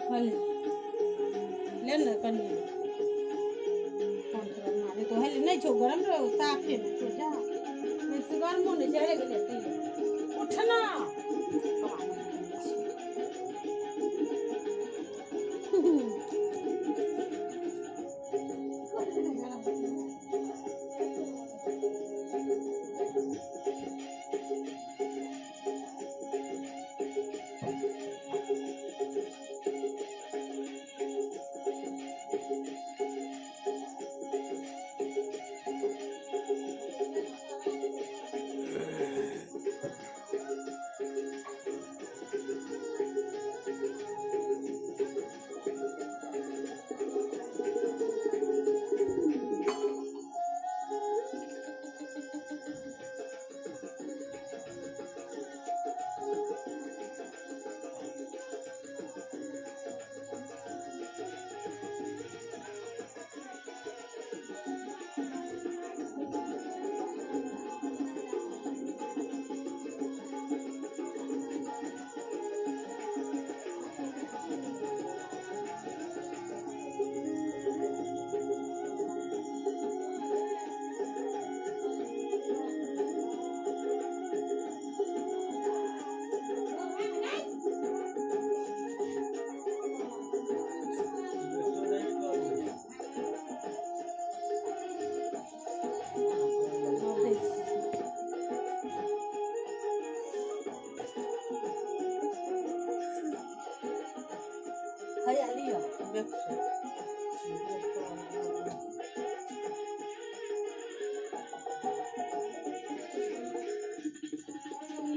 भले ले ना कनिया फोन कर मारे तो हले नहीं छो गरम रहो साफ है ना तो जा मैं से गरम होने चले गेले ती उठना हरियाली है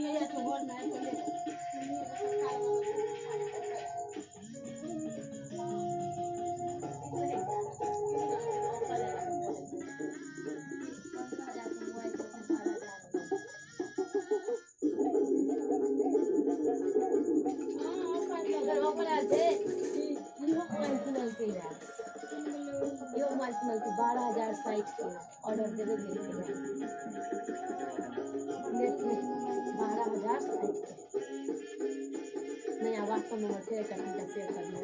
ये तो बहुत नाइस मल्टी 12,000 साइट के ऑर्डर देवे गेल 12,000 साइट के नया वाट्सएप नंबर शेयर करना शेयर करना